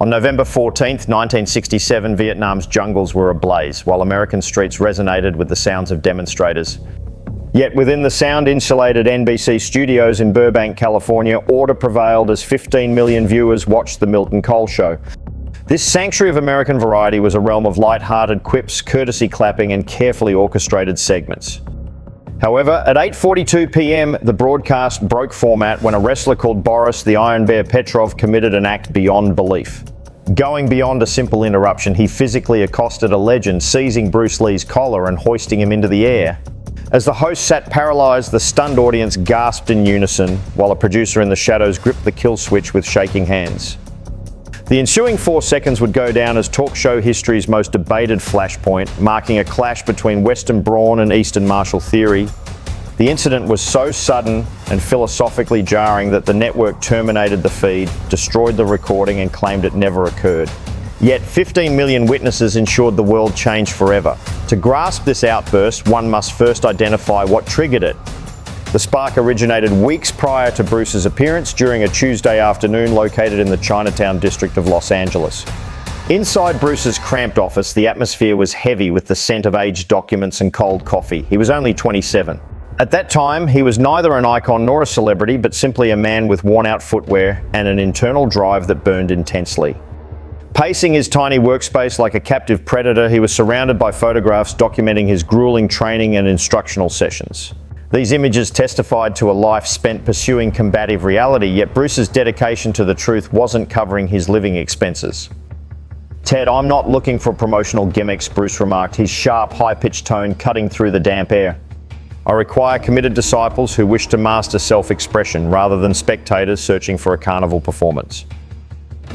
On November 14th, 1967, Vietnam's jungles were ablaze, while American streets resonated with the sounds of demonstrators. Yet within the sound-insulated NBC studios in Burbank, California, order prevailed as 15 million viewers watched The Milton Cole Show. This sanctuary of American variety was a realm of light-hearted quips, courtesy clapping, and carefully orchestrated segments. However, at 8:42 p.m., the broadcast broke format when a wrestler called Boris, the Iron Bear Petrov, committed an act beyond belief. Going beyond a simple interruption, he physically accosted a legend, seizing Bruce Lee's collar and hoisting him into the air. As the host sat paralyzed, the stunned audience gasped in unison, while a producer in the shadows gripped the kill switch with shaking hands. The ensuing 4 seconds would go down as talk show history's most debated flashpoint, marking a clash between Western brawn and Eastern martial theory. The incident was so sudden and philosophically jarring that the network terminated the feed, destroyed the recording, and claimed it never occurred. Yet 15 million witnesses ensured the world changed forever. To grasp this outburst, one must first identify what triggered it. The spark originated weeks prior to Bruce's appearance during a Tuesday afternoon located in the Chinatown district of Los Angeles. Inside Bruce's cramped office, the atmosphere was heavy with the scent of aged documents and cold coffee. He was only 27. At that time, he was neither an icon nor a celebrity, but simply a man with worn-out footwear and an internal drive that burned intensely. Pacing his tiny workspace like a captive predator, he was surrounded by photographs documenting his grueling training and instructional sessions. These images testified to a life spent pursuing combative reality, yet Bruce's dedication to the truth wasn't covering his living expenses. "Ted, I'm not looking for promotional gimmicks," Bruce remarked, his sharp, high-pitched tone cutting through the damp air. "I require committed disciples who wish to master self-expression rather than spectators searching for a carnival performance."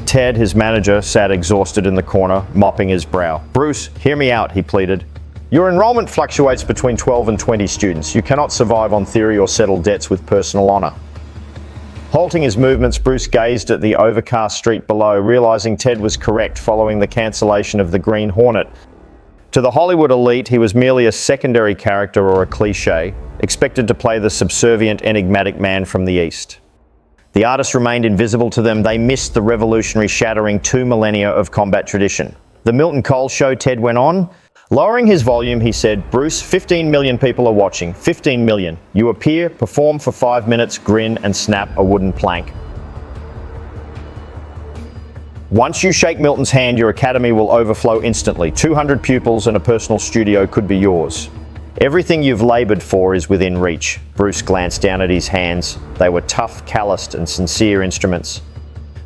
Ted, his manager, sat exhausted in the corner, mopping his brow. "Bruce, hear me out," he pleaded. "Your enrollment fluctuates between 12 and 20 students. You cannot survive on theory or settle debts with personal honor." Halting his movements, Bruce gazed at the overcast street below, realizing Ted was correct following the cancellation of the Green Hornet. To the Hollywood elite, he was merely a secondary character or a cliché, expected to play the subservient, enigmatic man from the East. The artist remained invisible to them. They missed the revolutionary, shattering 2 millennia of combat tradition. "The Milton Cole Show," Ted went on. Lowering his volume, he said, "Bruce, 15 million people are watching. 15 million. You appear, perform for 5 minutes, grin, and snap a wooden plank. Once you shake Milton's hand, your academy will overflow instantly. 200 pupils and a personal studio could be yours. Everything you've labored for is within reach." Bruce glanced down at his hands. They were tough, calloused, and sincere instruments.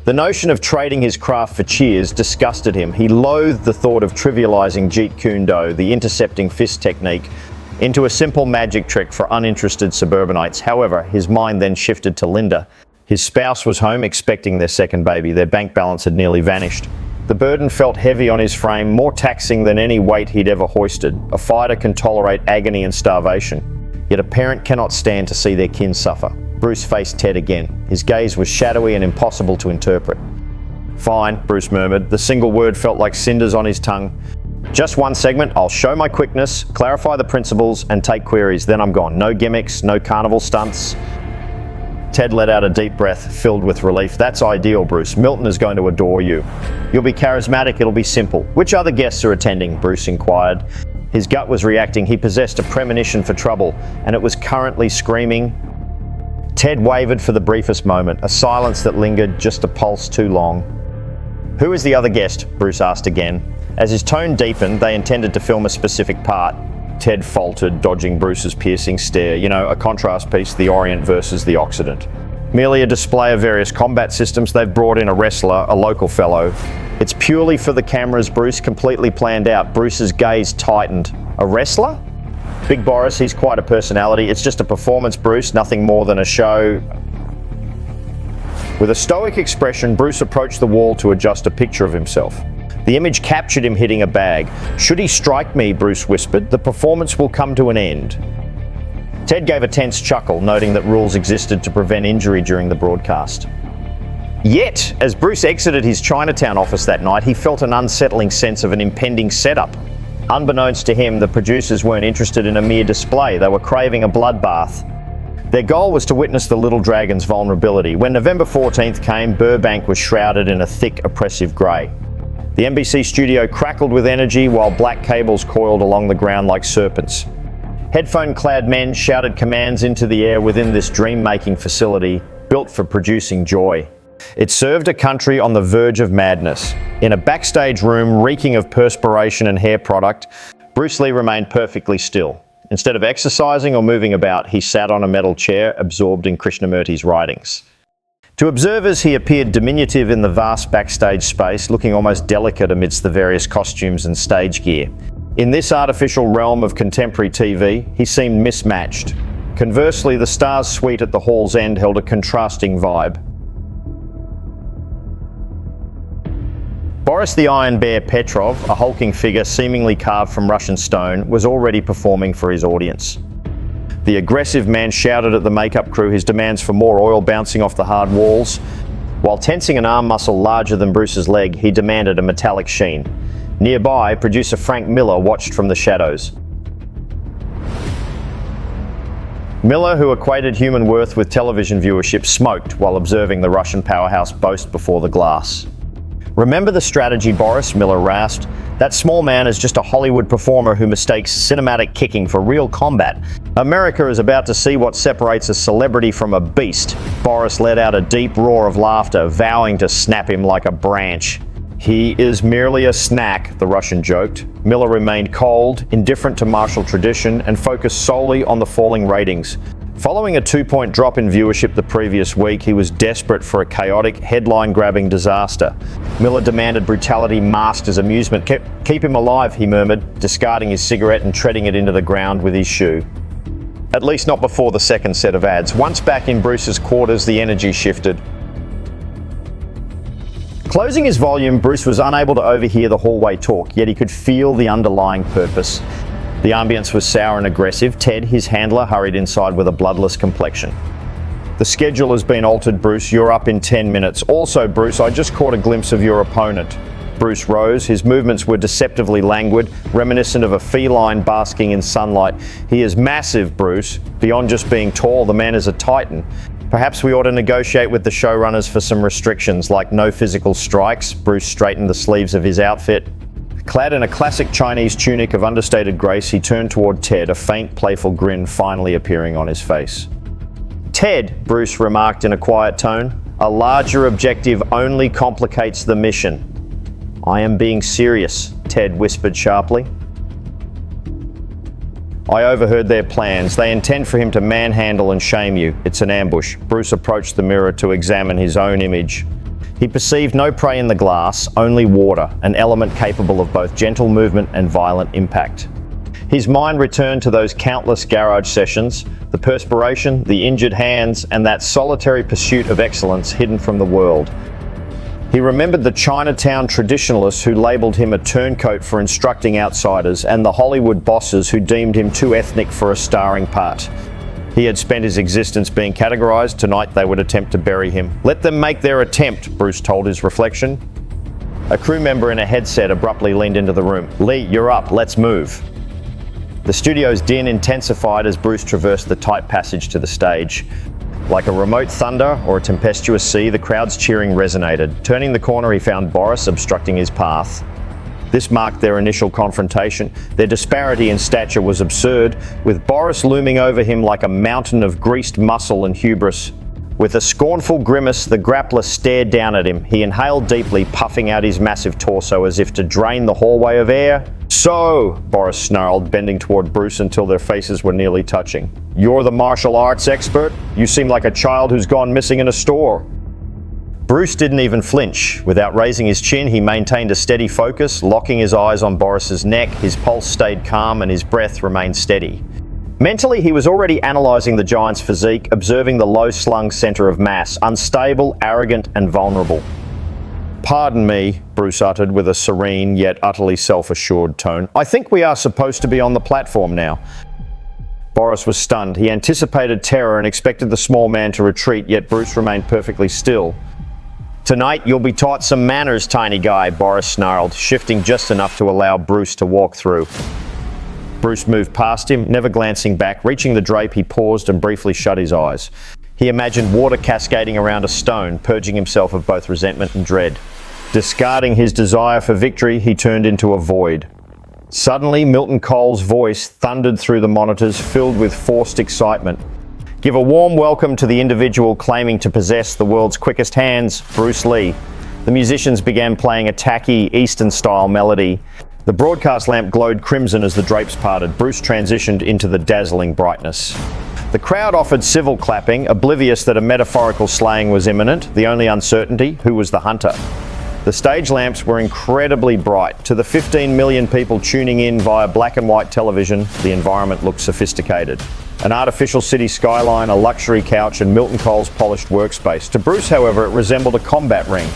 The notion of trading his craft for cheers disgusted him. He loathed the thought of trivializing Jeet Kune Do, the intercepting fist technique, into a simple magic trick for uninterested suburbanites. However, his mind then shifted to Linda. His spouse was home expecting their second baby. Their bank balance had nearly vanished. The burden felt heavy on his frame, more taxing than any weight he'd ever hoisted. A fighter can tolerate agony and starvation, yet a parent cannot stand to see their kin suffer. Bruce faced Ted again. His gaze was shadowy and impossible to interpret. "Fine," Bruce murmured. The single word felt like cinders on his tongue. "Just one segment. I'll show my quickness, clarify the principles, and take queries. Then I'm gone. No gimmicks, no carnival stunts." Ted let out a deep breath, filled with relief. "That's ideal, Bruce. Milton is going to adore you. You'll be charismatic, it'll be simple." "Which other guests are attending?" Bruce inquired. His gut was reacting. He possessed a premonition for trouble, and it was currently screaming. Ted wavered for the briefest moment, a silence that lingered just a pulse too long. "Who is the other guest?" Bruce asked again. As his tone deepened, they intended to film a specific part. Ted faltered, dodging Bruce's piercing stare. "You know, a contrast piece, the Orient versus the Occident. Merely a display of various combat systems. They've brought in a wrestler, a local fellow. It's purely for the cameras, Bruce, completely planned out." Bruce's gaze tightened. "A wrestler?" "Big Boris, he's quite a personality. It's just a performance, Bruce, nothing more than a show." With a stoic expression, Bruce approached the wall to adjust a picture of himself. The image captured him hitting a bag. "Should he strike me," Bruce whispered, "the performance will come to an end." Ted gave a tense chuckle, noting that rules existed to prevent injury during the broadcast. Yet, as Bruce exited his Chinatown office that night, he felt an unsettling sense of an impending setup. Unbeknownst to him, the producers weren't interested in a mere display. They were craving a bloodbath. Their goal was to witness the little dragon's vulnerability. When November 14th came, Burbank was shrouded in a thick, oppressive grey. The NBC studio crackled with energy while black cables coiled along the ground like serpents. Headphone-clad men shouted commands into the air within this dream-making facility built for producing joy. It served a country on the verge of madness. In a backstage room reeking of perspiration and hair product, Bruce Lee remained perfectly still. Instead of exercising or moving about, he sat on a metal chair, absorbed in Krishnamurti's writings. To observers, he appeared diminutive in the vast backstage space, looking almost delicate amidst the various costumes and stage gear. In this artificial realm of contemporary TV, he seemed mismatched. Conversely, the stars' suite at the hall's end held a contrasting vibe. Boris the Iron Bear Petrov, a hulking figure seemingly carved from Russian stone, was already performing for his audience. The aggressive man shouted at the makeup crew his demands for more oil bouncing off the hard walls. While tensing an arm muscle larger than Bruce's leg, he demanded a metallic sheen. Nearby, producer Frank Miller watched from the shadows. Miller, who equated human worth with television viewership, smoked while observing the Russian powerhouse boast before the glass. "Remember the strategy, Boris," Miller rasped. "That small man is just a Hollywood performer who mistakes cinematic kicking for real combat. America is about to see what separates a celebrity from a beast." Boris let out a deep roar of laughter, vowing to snap him like a branch. "He is merely a snack," the Russian joked. Miller remained cold, indifferent to martial tradition, and focused solely on the falling ratings. Following a 2-point drop in viewership the previous week, he was desperate for a chaotic, headline-grabbing disaster. Miller demanded brutality masked as amusement. Keep him alive," he murmured, discarding his cigarette and treading it into the ground with his shoe. At least not before the second set of ads. Once back in Bruce's quarters, the energy shifted. Closing his volume, Bruce was unable to overhear the hallway talk, yet he could feel the underlying purpose. The ambience was sour and aggressive. Ted, his handler, hurried inside with a bloodless complexion. "The schedule has been altered, Bruce. You're up in 10 minutes. Also, Bruce, I just caught a glimpse of your opponent." Bruce rose. His movements were deceptively languid, reminiscent of a feline basking in sunlight. "He is massive, Bruce. Beyond just being tall, the man is a titan. Perhaps we ought to negotiate with the showrunners for some restrictions, like no physical strikes." Bruce straightened the sleeves of his outfit. Clad in a classic Chinese tunic of understated grace, he turned toward Ted, a faint, playful grin finally appearing on his face. "Ted," Bruce remarked in a quiet tone, "a larger objective only complicates the mission." "I am being serious," Ted whispered sharply. "I overheard their plans. They intend for him to manhandle and shame you. It's an ambush." Bruce approached the mirror to examine his own image. He perceived no prey in the glass, only water, an element capable of both gentle movement and violent impact. His mind returned to those countless garage sessions, the perspiration, the injured hands, and that solitary pursuit of excellence hidden from the world. He remembered the Chinatown traditionalists who labelled him a turncoat for instructing outsiders, and the Hollywood bosses who deemed him too ethnic for a starring part. He had spent his existence being categorized. Tonight they would attempt to bury him. "Let them make their attempt," Bruce told his reflection. A crew member in a headset abruptly leaned into the room. "Lee, you're up. Let's move." The studio's din intensified as Bruce traversed the tight passage to the stage. Like a remote thunder or a tempestuous sea, the crowd's cheering resonated. Turning the corner, he found Boris obstructing his path. This marked their initial confrontation. Their disparity in stature was absurd, with Boris looming over him like a mountain of greased muscle and hubris. With a scornful grimace, the grappler stared down at him. He inhaled deeply, puffing out his massive torso as if to drain the hallway of air. "So," Boris snarled, bending toward Bruce until their faces were nearly touching. "You're the martial arts expert? You seem like a child who's gone missing in a store." Bruce didn't even flinch. Without raising his chin, he maintained a steady focus, locking his eyes on Boris's neck. His pulse stayed calm and his breath remained steady. Mentally, he was already analysing the giant's physique, observing the low-slung centre of mass, unstable, arrogant and vulnerable. "Pardon me," Bruce uttered with a serene yet utterly self-assured tone. "I think we are supposed to be on the platform now." Boris was stunned. He anticipated terror and expected the small man to retreat, yet Bruce remained perfectly still. "Tonight you'll be taught some manners, tiny guy," Boris snarled, shifting just enough to allow Bruce to walk through. Bruce moved past him, never glancing back. Reaching the drape, he paused and briefly shut his eyes. He imagined water cascading around a stone, purging himself of both resentment and dread. Discarding his desire for victory, he turned into a void. Suddenly, Milton Cole's voice thundered through the monitors, filled with forced excitement. Give a warm welcome to the individual claiming to possess the world's quickest hands, Bruce Lee. The musicians began playing a tacky, Eastern-style melody. The broadcast lamp glowed crimson as the drapes parted. Bruce transitioned into the dazzling brightness. The crowd offered civil clapping, oblivious that a metaphorical slaying was imminent. The only uncertainty, who was the hunter? The stage lamps were incredibly bright. To the 15 million people tuning in via black and white television, the environment looked sophisticated. An artificial city skyline, a luxury couch, and Milton Cole's polished workspace. To Bruce, however, it resembled a combat ring.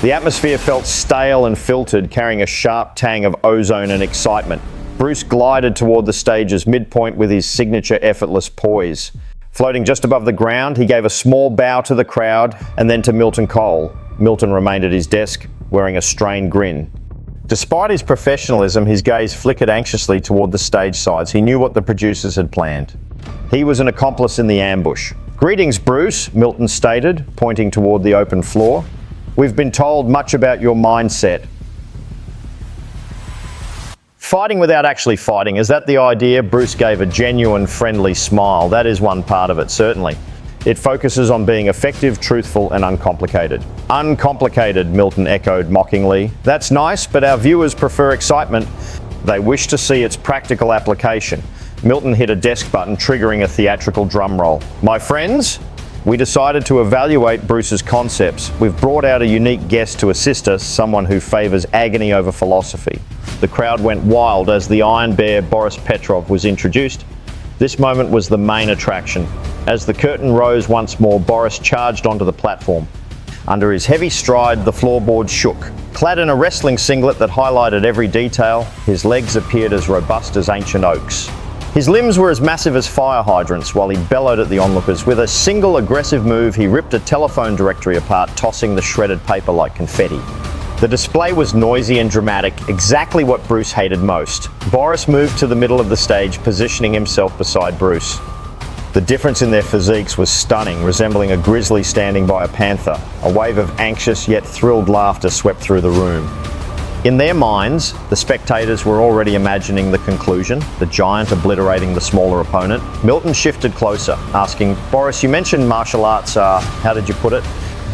The atmosphere felt stale and filtered, carrying a sharp tang of ozone and excitement. Bruce glided toward the stage's midpoint with his signature effortless poise. Floating just above the ground, he gave a small bow to the crowd and then to Milton Cole. Milton remained at his desk, wearing a strained grin. Despite his professionalism, his gaze flickered anxiously toward the stage sides. He knew what the producers had planned. He was an accomplice in the ambush. "Greetings, Bruce," Milton stated, pointing toward the open floor. "We've been told much about your mindset." Fighting without actually fighting, is that the idea? Bruce gave a genuine, friendly smile. That is one part of it, certainly. It focuses on being effective, truthful, and uncomplicated. Uncomplicated, Milton echoed mockingly. That's nice, but our viewers prefer excitement. They wish to see its practical application. Milton hit a desk button, triggering a theatrical drum roll. "My friends, we decided to evaluate Bruce's concepts. We've brought out a unique guest to assist us, someone who favors agony over philosophy." The crowd went wild as the Iron Bear Boris Petrov was introduced. This moment was the main attraction. As the curtain rose once more, Boris charged onto the platform. Under his heavy stride, the floorboards shook. Clad in a wrestling singlet that highlighted every detail, his legs appeared as robust as ancient oaks. His limbs were as massive as fire hydrants while he bellowed at the onlookers. With a single aggressive move, he ripped a telephone directory apart, tossing the shredded paper like confetti. The display was noisy and dramatic, exactly what Bruce hated most. Boris moved to the middle of the stage, positioning himself beside Bruce. The difference in their physiques was stunning, resembling a grizzly standing by a panther. A wave of anxious yet thrilled laughter swept through the room. In their minds, the spectators were already imagining the conclusion, the giant obliterating the smaller opponent. Milton shifted closer, asking, "Boris, you mentioned martial arts how did you put it?"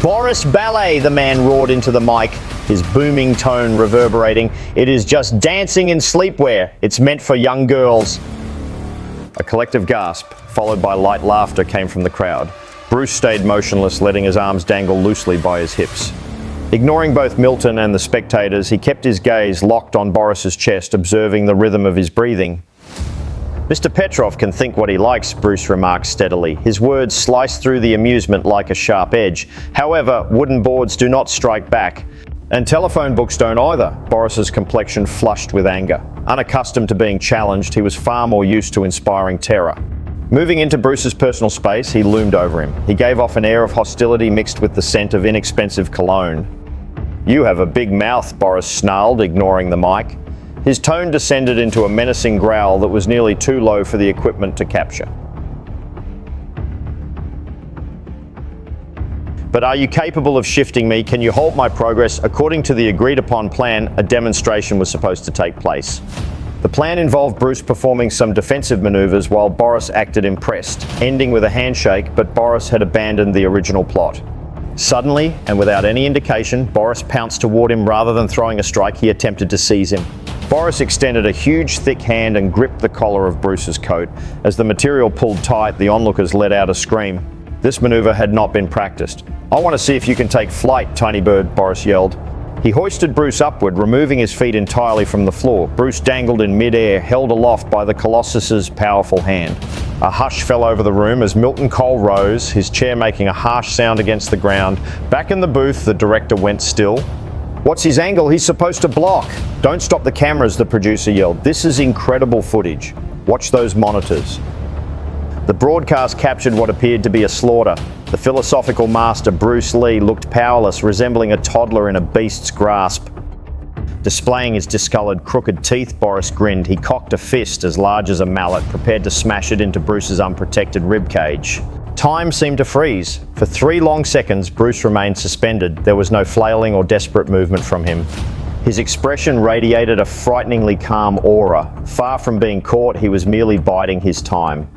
"Boris Ballet," the man roared into the mic, his booming tone reverberating. "It is just dancing in sleepwear. It's meant for young girls." A collective gasp, followed by light laughter, came from the crowd. Bruce stayed motionless, letting his arms dangle loosely by his hips. Ignoring both Milton and the spectators, he kept his gaze locked on Boris's chest, observing the rhythm of his breathing. "Mr. Petrov can think what he likes," Bruce remarked steadily. His words sliced through the amusement like a sharp edge. "However, wooden boards do not strike back. And telephone books don't either." Boris's complexion flushed with anger. Unaccustomed to being challenged, he was far more used to inspiring terror. Moving into Bruce's personal space, he loomed over him. He gave off an air of hostility mixed with the scent of inexpensive cologne. "You have a big mouth," Boris snarled, ignoring the mic. His tone descended into a menacing growl that was nearly too low for the equipment to capture. "But are you capable of shifting me? Can you halt my progress? According to the agreed upon plan, a demonstration was supposed to take place." The plan involved Bruce performing some defensive maneuvers while Boris acted impressed, ending with a handshake, but Boris had abandoned the original plot. Suddenly, and without any indication, Boris pounced toward him. Rather than throwing a strike, he attempted to seize him. Boris extended a huge, thick hand and gripped the collar of Bruce's coat. As the material pulled tight, the onlookers let out a scream. This maneuver had not been practiced. "I want to see if you can take flight, tiny bird," Boris yelled. He hoisted Bruce upward, removing his feet entirely from the floor. Bruce dangled in mid-air, held aloft by the Colossus's powerful hand. A hush fell over the room as Milton Cole rose, his chair making a harsh sound against the ground. Back in the booth, the director went still. "What's his angle? He's supposed to block." "Don't stop the cameras," the producer yelled. "This is incredible footage. Watch those monitors." The broadcast captured what appeared to be a slaughter. The philosophical master Bruce Lee looked powerless, resembling a toddler in a beast's grasp. Displaying his discolored, crooked teeth, Boris grinned. He cocked a fist as large as a mallet, prepared to smash it into Bruce's unprotected ribcage. Time seemed to freeze. For 3 long seconds, Bruce remained suspended. There was no flailing or desperate movement from him. His expression radiated a frighteningly calm aura. Far from being caught, he was merely biding his time.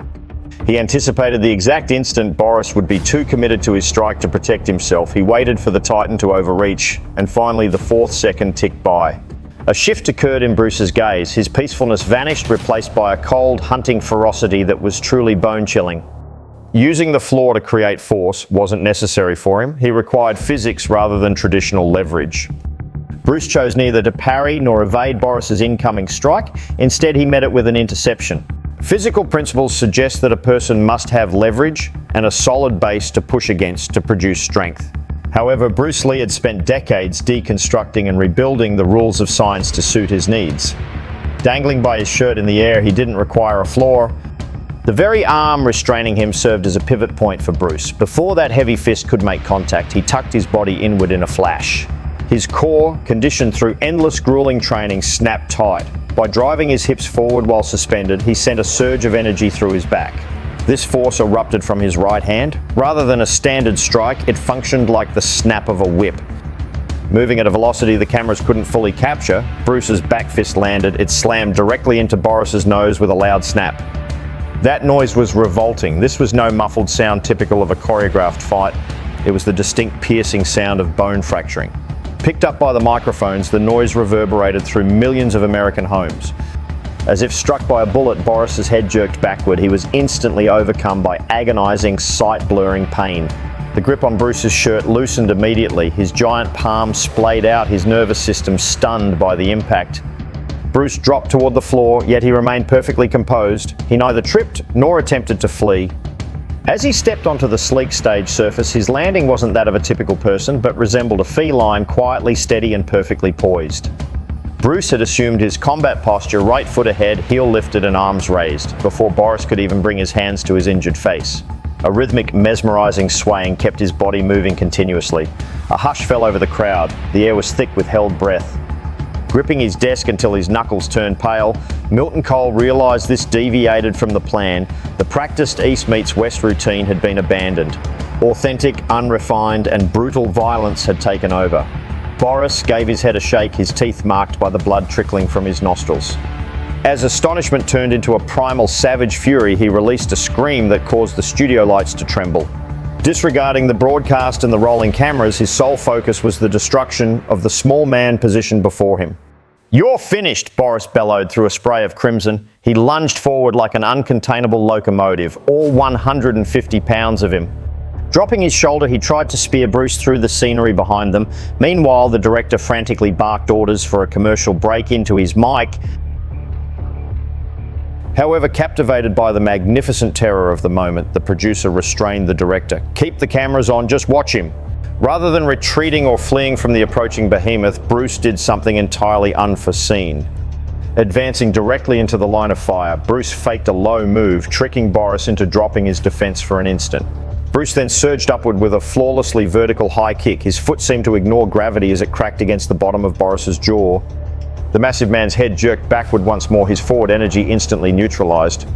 He anticipated the exact instant Boris would be too committed to his strike to protect himself. He waited for the Titan to overreach, and finally the 4th second ticked by. A shift occurred in Bruce's gaze. His peacefulness vanished, replaced by a cold, hunting ferocity that was truly bone-chilling. Using the floor to create force wasn't necessary for him. He required physics rather than traditional leverage. Bruce chose neither to parry nor evade Boris's incoming strike. Instead, he met it with an interception. Physical principles suggest that a person must have leverage and a solid base to push against to produce strength. However, Bruce Lee had spent decades deconstructing and rebuilding the rules of science to suit his needs. Dangling by his shirt in the air, he didn't require a floor. The very arm restraining him served as a pivot point for Bruce. Before that heavy fist could make contact, he tucked his body inward in a flash. His core, conditioned through endless grueling training, snapped tight. By driving his hips forward while suspended, he sent a surge of energy through his back. This force erupted from his right hand. Rather than a standard strike, it functioned like the snap of a whip. Moving at a velocity the cameras couldn't fully capture, Bruce's back fist landed. It slammed directly into Boris's nose with a loud snap. That noise was revolting. This was no muffled sound typical of a choreographed fight. It was the distinct piercing sound of bone fracturing. Picked up by the microphones, the noise reverberated through millions of American homes. As if struck by a bullet, Boris's head jerked backward. He was instantly overcome by agonizing, sight-blurring pain. The grip on Bruce's shirt loosened immediately. His giant palm splayed out, his nervous system stunned by the impact. Bruce dropped toward the floor, yet he remained perfectly composed. He neither tripped nor attempted to flee. As he stepped onto the sleek stage surface, his landing wasn't that of a typical person, but resembled a feline, quietly steady and perfectly poised. Bruce had assumed his combat posture, right foot ahead, heel lifted and arms raised, before Boris could even bring his hands to his injured face. A rhythmic, mesmerizing swaying kept his body moving continuously. A hush fell over the crowd. The air was thick with held breath. Gripping his desk until his knuckles turned pale, Milton Cole realized this deviated from the plan. The practiced East meets West routine had been abandoned. Authentic, unrefined, and brutal violence had taken over. Boris gave his head a shake, his teeth marked by the blood trickling from his nostrils. As astonishment turned into a primal, savage fury, he released a scream that caused the studio lights to tremble. Disregarding the broadcast and the rolling cameras, his sole focus was the destruction of the small man positioned before him. "You're finished," Boris bellowed through a spray of crimson. He lunged forward like an uncontainable locomotive, all 150 pounds of him. Dropping his shoulder, he tried to spear Bruce through the scenery behind them. Meanwhile, the director frantically barked orders for a commercial break into his mic. However, captivated by the magnificent terror of the moment, the producer restrained the director. "Keep the cameras on, just watch him." Rather than retreating or fleeing from the approaching behemoth, Bruce did something entirely unforeseen. Advancing directly into the line of fire, Bruce faked a low move, tricking Boris into dropping his defense for an instant. Bruce then surged upward with a flawlessly vertical high kick. His foot seemed to ignore gravity as it cracked against the bottom of Boris's jaw. The massive man's head jerked backward once more, his forward energy instantly neutralized.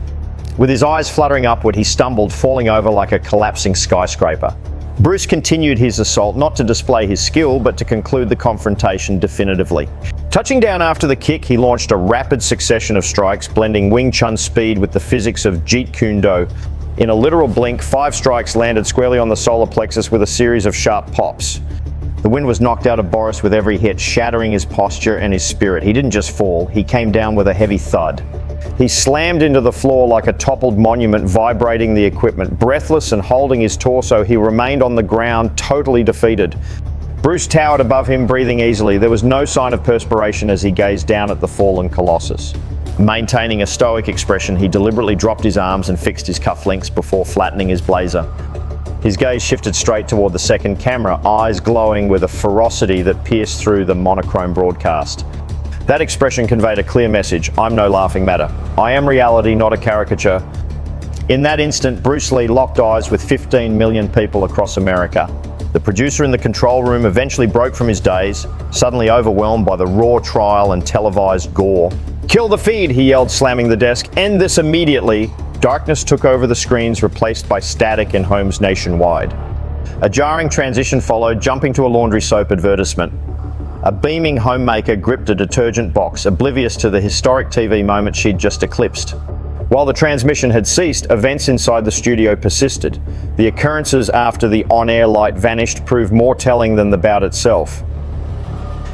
With his eyes fluttering upward, he stumbled, falling over like a collapsing skyscraper. Bruce continued his assault, not to display his skill, but to conclude the confrontation definitively. Touching down after the kick, he launched a rapid succession of strikes, blending Wing Chun speed with the physics of Jeet Kune Do. In a literal blink, 5 strikes landed squarely on the solar plexus with a series of sharp pops. The wind was knocked out of Boris with every hit, shattering his posture and his spirit. He didn't just fall, he came down with a heavy thud. He slammed into the floor like a toppled monument, vibrating the equipment. Breathless and holding his torso, he remained on the ground, totally defeated. Bruce towered above him, breathing easily. There was no sign of perspiration as he gazed down at the fallen colossus. Maintaining a stoic expression, he deliberately dropped his arms and fixed his cufflinks before flattening his blazer. His gaze shifted straight toward the second camera, eyes glowing with a ferocity that pierced through the monochrome broadcast. That expression conveyed a clear message: I'm no laughing matter. I am reality, not a caricature. In that instant, Bruce Lee locked eyes with 15 million people across America. The producer in the control room eventually broke from his daze, suddenly overwhelmed by the raw trial and televised gore. "Kill the feed," he yelled, slamming the desk. "End this immediately." Darkness took over the screens, replaced by static in homes nationwide. A jarring transition followed, jumping to a laundry soap advertisement. A beaming homemaker gripped a detergent box, oblivious to the historic TV moment she'd just eclipsed. While the transmission had ceased, events inside the studio persisted. The occurrences after the on-air light vanished proved more telling than the bout itself.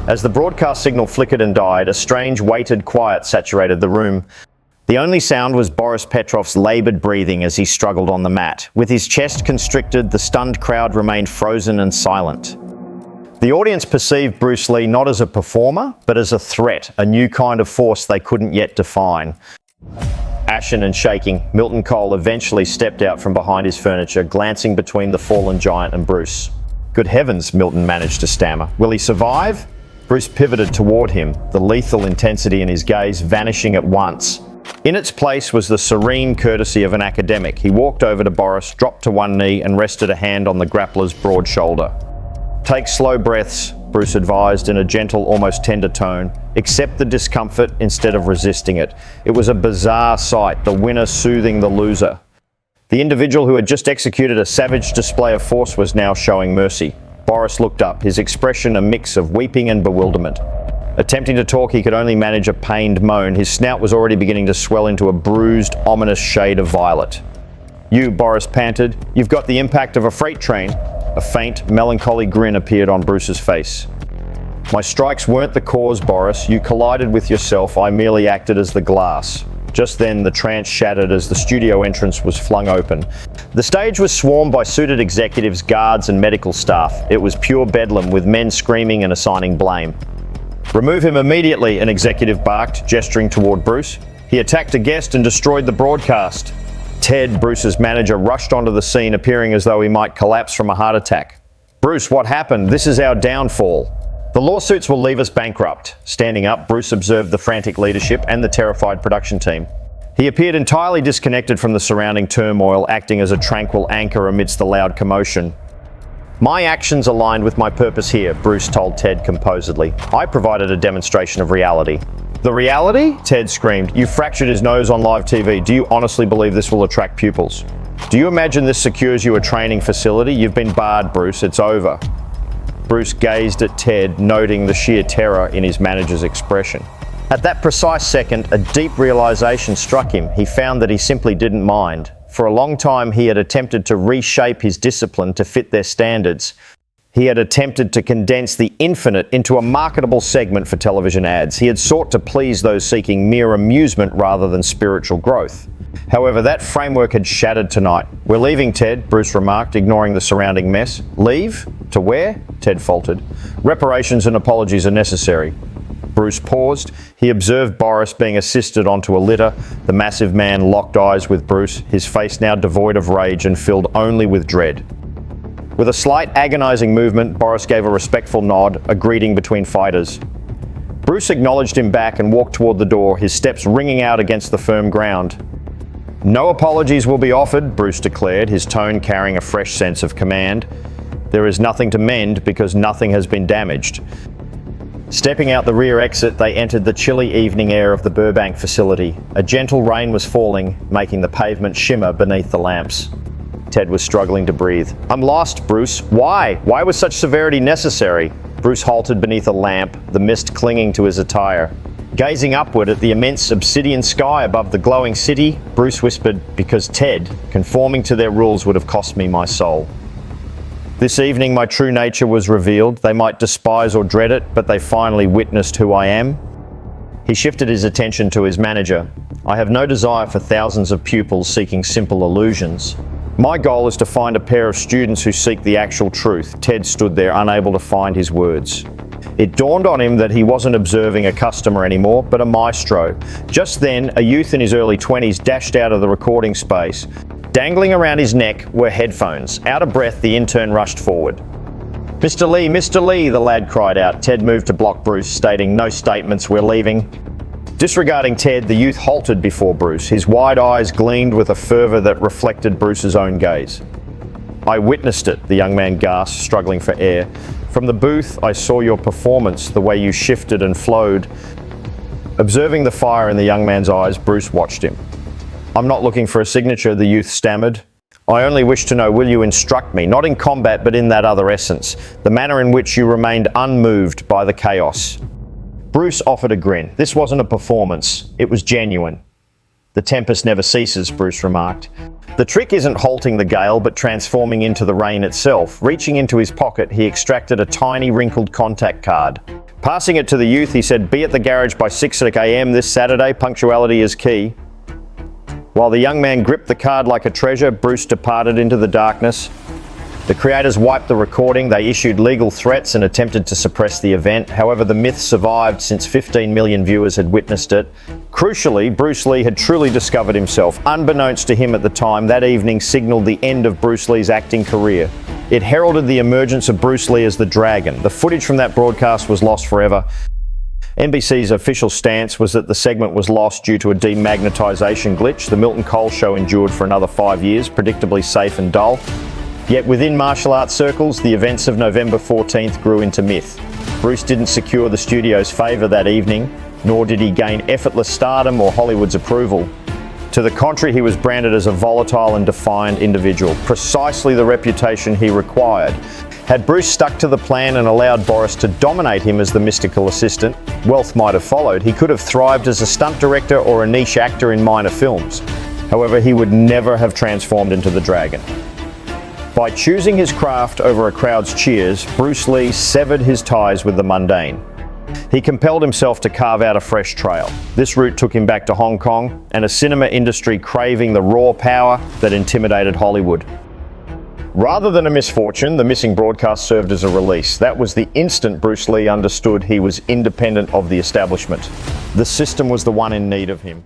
As the broadcast signal flickered and died, a strange, weighted quiet saturated the room. The only sound was Boris Petrov's laboured breathing as he struggled on the mat. With his chest constricted, the stunned crowd remained frozen and silent. The audience perceived Bruce Lee not as a performer, but as a threat, a new kind of force they couldn't yet define. Ashen and shaking, Milton Cole eventually stepped out from behind his furniture, glancing between the fallen giant and Bruce. "Good heavens," Milton managed to stammer. "Will he survive?" Bruce pivoted toward him, the lethal intensity in his gaze vanishing at once. In its place was the serene courtesy of an academic. He walked over to Boris, dropped to one knee, and rested a hand on the grappler's broad shoulder. "Take slow breaths," Bruce advised in a gentle, almost tender tone. "Accept the discomfort instead of resisting it." It was a bizarre sight, the winner soothing the loser. The individual who had just executed a savage display of force was now showing mercy. Boris looked up, his expression a mix of weeping and bewilderment. Attempting to talk, he could only manage a pained moan. His snout was already beginning to swell into a bruised, ominous shade of violet. "You," Boris panted, "you've got the impact of a freight train." A faint, melancholy grin appeared on Bruce's face. "My strikes weren't the cause, Boris. You collided with yourself. I merely acted as the glass." Just then, the trance shattered as the studio entrance was flung open. The stage was swarmed by suited executives, guards, and medical staff. It was pure bedlam, with men screaming and assigning blame. "Remove him immediately," an executive barked, gesturing toward Bruce. "He attacked a guest and destroyed the broadcast." Ted, Bruce's manager, rushed onto the scene, appearing as though he might collapse from a heart attack. "Bruce, what happened? This is our downfall." "The lawsuits will leave us bankrupt." Standing up, Bruce observed the frantic leadership and the terrified production team. He appeared entirely disconnected from the surrounding turmoil, acting as a tranquil anchor amidst the loud commotion. "My actions aligned with my purpose here," Bruce told Ted composedly. "I provided a demonstration of reality." "The reality?" Ted screamed. "You fractured his nose on live TV. Do you honestly believe this will attract pupils? Do you imagine this secures you a training facility? You've been barred, Bruce. It's over." Bruce gazed at Ted, noting the sheer terror in his manager's expression. At that precise second, a deep realization struck him. He found that he simply didn't mind. For a long time, he had attempted to reshape his discipline to fit their standards. He had attempted to condense the infinite into a marketable segment for television ads. He had sought to please those seeking mere amusement rather than spiritual growth. However, that framework had shattered tonight. "We're leaving, Ted," Bruce remarked, ignoring the surrounding mess. "Leave? To where?" Ted faltered. "Reparations and apologies are necessary." Bruce paused. He observed Boris being assisted onto a litter. The massive man locked eyes with Bruce, his face now devoid of rage and filled only with dread. With a slight agonizing movement, Boris gave a respectful nod, a greeting between fighters. Bruce acknowledged him back and walked toward the door, his steps ringing out against the firm ground. "No apologies will be offered," Bruce declared, his tone carrying a fresh sense of command. "There is nothing to mend because nothing has been damaged." Stepping out the rear exit, they entered the chilly evening air of the Burbank facility. A gentle rain was falling, making the pavement shimmer beneath the lamps. Ted was struggling to breathe. "I'm lost, Bruce. Why? Why was such severity necessary?" Bruce halted beneath a lamp, the mist clinging to his attire. Gazing upward at the immense obsidian sky above the glowing city, Bruce whispered, "Because Ted, conforming to their rules would have cost me my soul. This evening my true nature was revealed. They might despise or dread it, but they finally witnessed who I am." He shifted his attention to his manager. "I have no desire for thousands of pupils seeking simple illusions. My goal is to find a pair of students who seek the actual truth." Ted stood there, unable to find his words. It dawned on him that he wasn't observing a customer anymore, but a maestro. Just then, a youth in his early 20s dashed out of the recording space. Dangling around his neck were headphones. Out of breath, the intern rushed forward. "Mr. Lee, Mr. Lee," the lad cried out. Ted moved to block Bruce, stating, "No statements, we're leaving." Disregarding Ted, the youth halted before Bruce. His wide eyes gleamed with a fervor that reflected Bruce's own gaze. I witnessed it, the young man gasped, struggling for air. From the booth, I saw your performance, the way you shifted and flowed. Observing the fire in the young man's eyes, Bruce watched him. I'm not looking for a signature, the youth stammered. I only wish to know, will you instruct me, not in combat, but in that other essence, the manner in which you remained unmoved by the chaos. Bruce offered a grin. This wasn't a performance, it was genuine. The tempest never ceases, Bruce remarked. The trick isn't halting the gale, but transforming into the rain itself. Reaching into his pocket, he extracted a tiny wrinkled contact card. Passing it to the youth, he said, be at the garage by 6 a.m. this Saturday, punctuality is key. While the young man gripped the card like a treasure, Bruce departed into the darkness. The creators wiped the recording, they issued legal threats and attempted to suppress the event. However, the myth survived since 15 million viewers had witnessed it. Crucially, Bruce Lee had truly discovered himself. Unbeknownst to him at the time, that evening signaled the end of Bruce Lee's acting career. It heralded the emergence of Bruce Lee as the Dragon. The footage from that broadcast was lost forever. NBC's official stance was that the segment was lost due to a demagnetization glitch. The Milton Cole Show endured for another 5 years, predictably safe and dull. Yet within martial arts circles, the events of November 14th grew into myth. Bruce didn't secure the studio's favour that evening, nor did he gain effortless stardom or Hollywood's approval. To the contrary, he was branded as a volatile and defiant individual, precisely the reputation he required. Had Bruce stuck to the plan and allowed Boris to dominate him as the mystical assistant, wealth might have followed. He could have thrived as a stunt director or a niche actor in minor films. However, he would never have transformed into the Dragon. By choosing his craft over a crowd's cheers, Bruce Lee severed his ties with the mundane. He compelled himself to carve out a fresh trail. This route took him back to Hong Kong and a cinema industry craving the raw power that intimidated Hollywood. Rather than a misfortune, the missing broadcast served as a release. That was the instant Bruce Lee understood he was independent of the establishment. The system was the one in need of him.